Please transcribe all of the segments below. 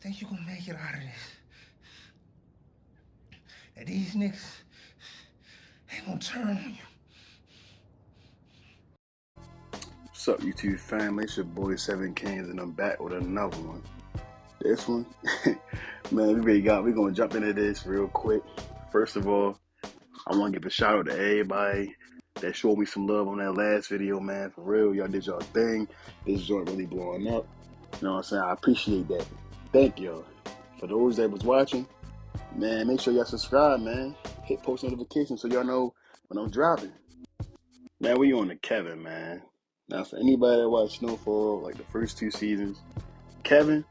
think you gonna make it out of this. That these niggas ain't gonna turn on you. What's up, YouTube family? It's your boy 7 Kings, and I'm back with another one. This one, man, we're gonna jump into this real quick. First of all, I want to give a shout out to everybody that showed me some love on that last video, man. For real, y'all did y'all thing. This joint really blowing up. You know what I'm saying? I appreciate that. Thank y'all. For those that was watching, man, make sure y'all subscribe, man. Hit post notifications so y'all know when I'm dropping. Man, we on to Kevin, man. Now, for anybody that watched Snowfall, like the first 2 seasons, Kevin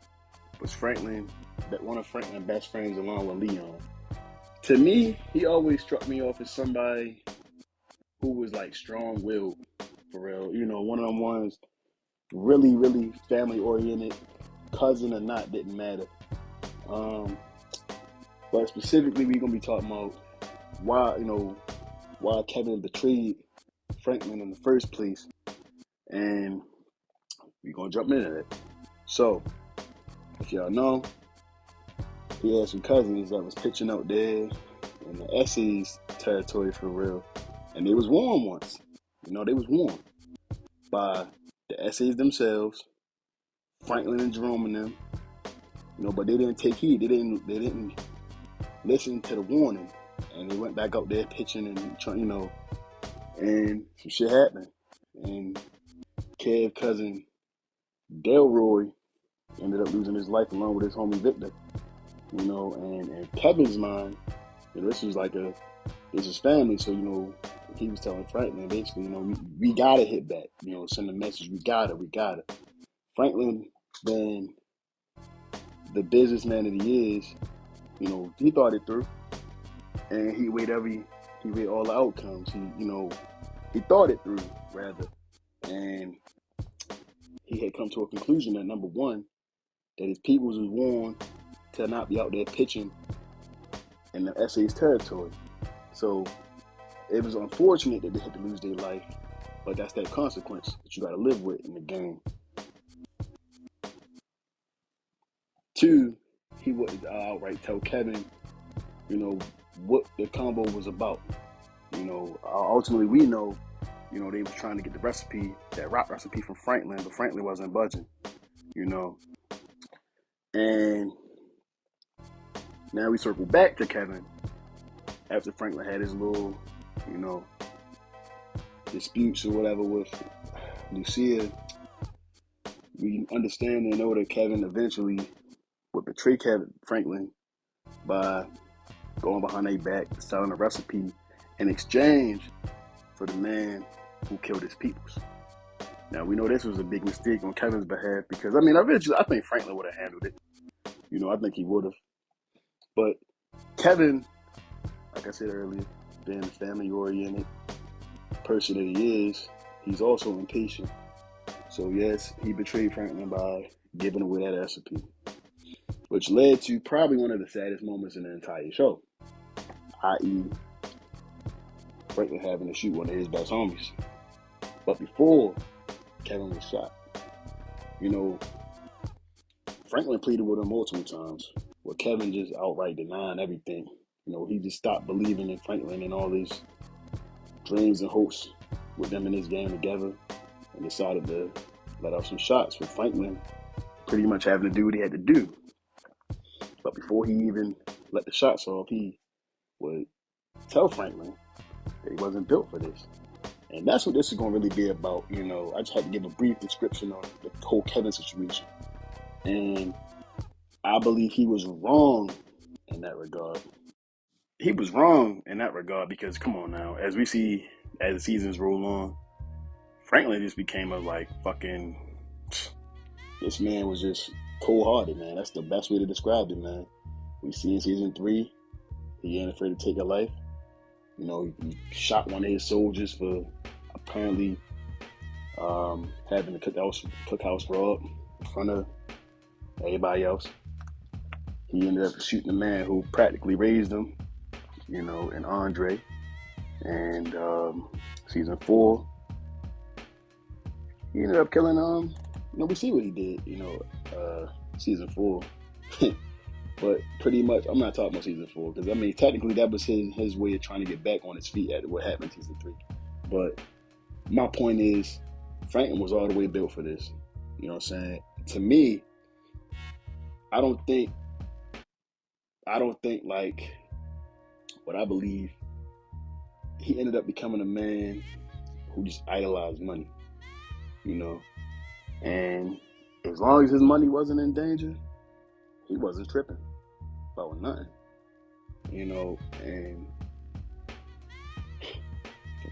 was one of Franklin's best friends along with Leon. To me, he always struck me off as somebody who was like strong-willed, for real. You know, one of them ones, really, really family-oriented, cousin or not, didn't matter. But specifically, we're gonna be talking about why Kevin betrayed Franklin in the first place, and we're gonna jump into that. So, if y'all know, he had some cousins that was pitching out there in the essays territory for real, and they was warned once. You know, they was warned by the essays themselves, Franklin and Jerome and them. You know, but they didn't take heed. They didn't listen to the warning, and they went back out there pitching and trying, you know, and some shit happened. And Kev's cousin Delroy ended up losing his life along with his homie Victor. You know, and in Kevin's mind, you know, this is family, so, you know, he was telling Franklin, basically, you know, we gotta hit back, you know, send a message, we gotta. Franklin, then the businessman that he is, you know, he thought it through, and he weighed all the outcomes. He thought it through, rather, and he had come to a conclusion that, number one, that his people was warned to not be out there pitching in the essays territory. So it was unfortunate that they had to lose their life, but that's that consequence that you got to live with in the game. 2, he would outright tell Kevin, you know, what the combo was about. You know, ultimately we know, you know, they was trying to get the recipe, that rock recipe from Franklin, but Franklin wasn't budging, you know. And now we circle back to Kevin after Franklin had his little, you know, disputes or whatever with Lucia. We understand and know that Kevin eventually would betray Franklin by going behind their back, selling a recipe in exchange for the man who killed his peoples. Now, we know this was a big mistake on Kevin's behalf because, I mean, I think Franklin would have handled it. You know, I think he would have. But Kevin, like I said earlier, being a family-oriented person that he is, he's also impatient. So, yes, he betrayed Franklin by giving away that recipe, which led to probably one of the saddest moments in the entire show, i.e., Franklin having to shoot one of his best homies. But before Kevin was shot, you know, Franklin pleaded with him multiple times, where Kevin just outright denying everything. You know, he just stopped believing in Franklin and all his dreams and hopes with them in this game together, and decided to let off some shots, with Franklin pretty much having to do what he had to do. But before he even let the shots off, he would tell Franklin that he wasn't built for this. And that's what this is going to really be about. You know, I just had to give a brief description on the whole Kevin situation. And I believe he was wrong in that regard. He was wrong in that regard because, come on now, as we see as the seasons roll on, Franklin just became a fucking, this man was just cold-hearted, man. That's the best way to describe it, man. We see in season 3, he ain't afraid to take a life. You know, he shot one of his soldiers for apparently having the cookhouse robbed in front of everybody else. He ended up shooting the man who practically raised him, you know, and Andre. And season 4, he ended up killing, you know, we see what he did, you know, season 4. But pretty much, I'm not talking about season 4 because I mean, technically, that was his way of trying to get back on his feet after what happened in season 3. But my point is, Franklin was all the way built for this. You know what I'm saying? To me, I don't think like what I believe. He ended up becoming a man who just idolized money, you know. And as long as his money wasn't in danger, he wasn't tripping about nothing, you know. And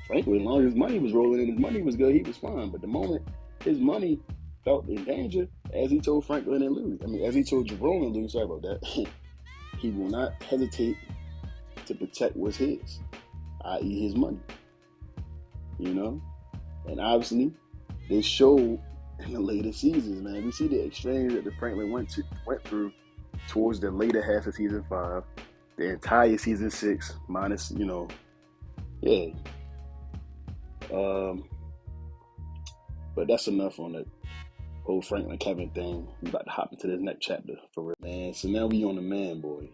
frankly, as long as his money was rolling in, his money was good, he was fine. But the moment his money felt in danger, as he told Franklin and Louis, as he told Jerome and Louis, sorry about that, he will not hesitate to protect what's his, i.e. his money, you know. And obviously, they showed in the later seasons, man. We see the exchange that the Franklin went through towards the later half of season 5, the entire season 6, minus, you know, yeah. But that's enough on the whole Franklin Kevin thing. We about to hop into this next chapter for real, man. So now we on the Manboy,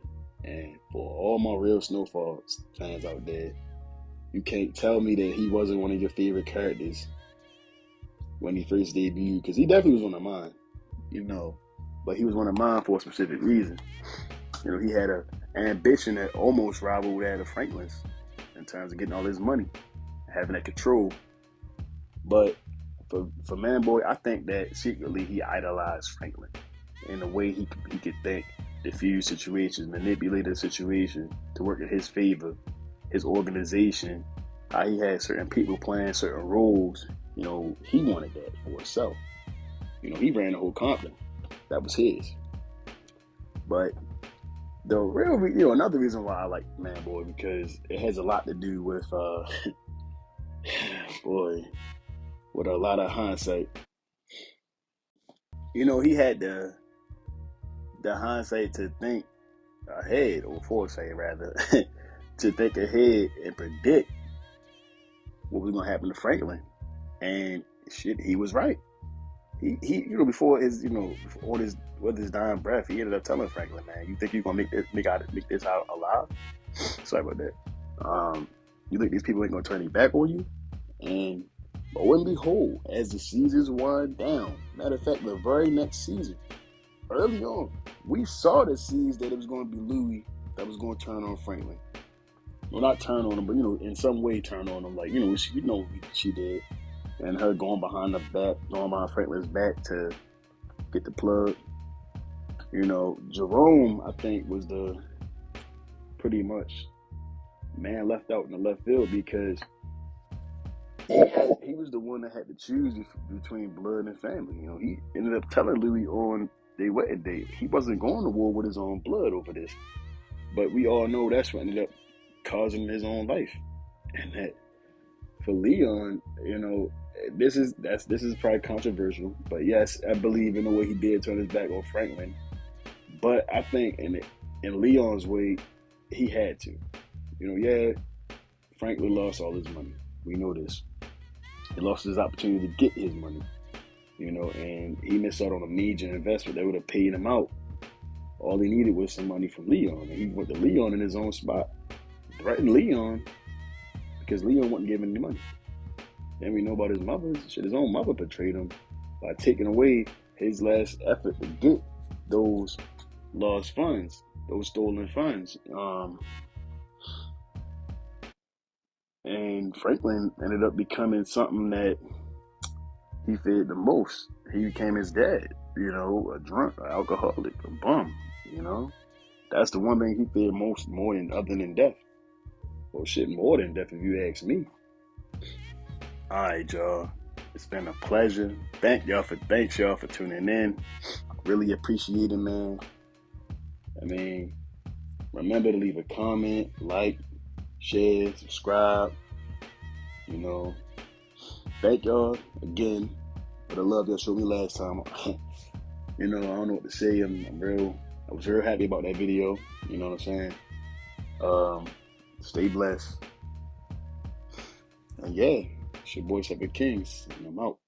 and for all my real Snowfall fans out there, you can't tell me that he wasn't one of your favorite characters when he first debuted, because he definitely was one of mine, you know. But he was one of mine for a specific reason. You know, he had an ambition that almost rivaled that of Franklin's in terms of getting all his money, having that control. But for Manboy, I think that secretly he idolized Franklin in the way he could think, diffuse situations, manipulate a situation to work in his favor, his organization, how he had certain people playing certain roles. You know, he wanted that for himself. You know, he ran the whole company. That was his. But the real, you know, another reason why I like Manboy, because it has a lot to do with, boy, with a lot of hindsight. You know, he had the hindsight to think ahead, or foresight rather, to think ahead and predict what was going to happen to Franklin. And shit, he was right. He you know, before his, you know, with his dying breath, he ended up telling Franklin, man, you think you're gonna make this out alive? Sorry about that. You think these people ain't gonna turn their back on you? And lo and behold, as the seasons wind down, matter of fact, the very next season, early on, we saw the seeds that it was going to be Louis that was going to turn on Franklin. Well, not turn on him, but, you know, in some way turn on him. Like, you know, she did. And her going behind Franklin's back to get the plug. You know, Jerome, I think, was the pretty much man left out in the left field, because he was the one that had to choose between blood and family. You know, he ended up telling Louis on their wedding date he wasn't going to war with his own blood over this. But we all know that's what ended up causing his own life. And that for Leon, you know, this is probably controversial, but yes, I believe in the way he did turn his back on Franklin. But I think in Leon's way, he had to. You know, yeah, Franklin lost all his money. We know this. He lost his opportunity to get his money. You know, and he missed out on a major investment that would have paid him out. All he needed was some money from Leon. And he went to Leon in his own spot, threatened Leon, because Leon wasn't giving any money. Then we know about his mother. His own mother betrayed him by taking away his last effort to get those lost funds, those stolen funds. And Franklin ended up becoming something that he feared the most. He became his dad, you know, a drunk, an alcoholic, a bum, you know. That's the one thing he feared most, more than other than death. Well, shit, more than death if you ask me. All right, y'all. It's been a pleasure. Thanks y'all for tuning in. Really appreciate it, man. I mean, remember to leave a comment, like, share, subscribe. You know, thank y'all again for the love y'all showed me last time. You know, I don't know what to say. I was real happy about that video. You know what I'm saying? Stay blessed. And yeah, it's your boy Separate Kings, and I'm out.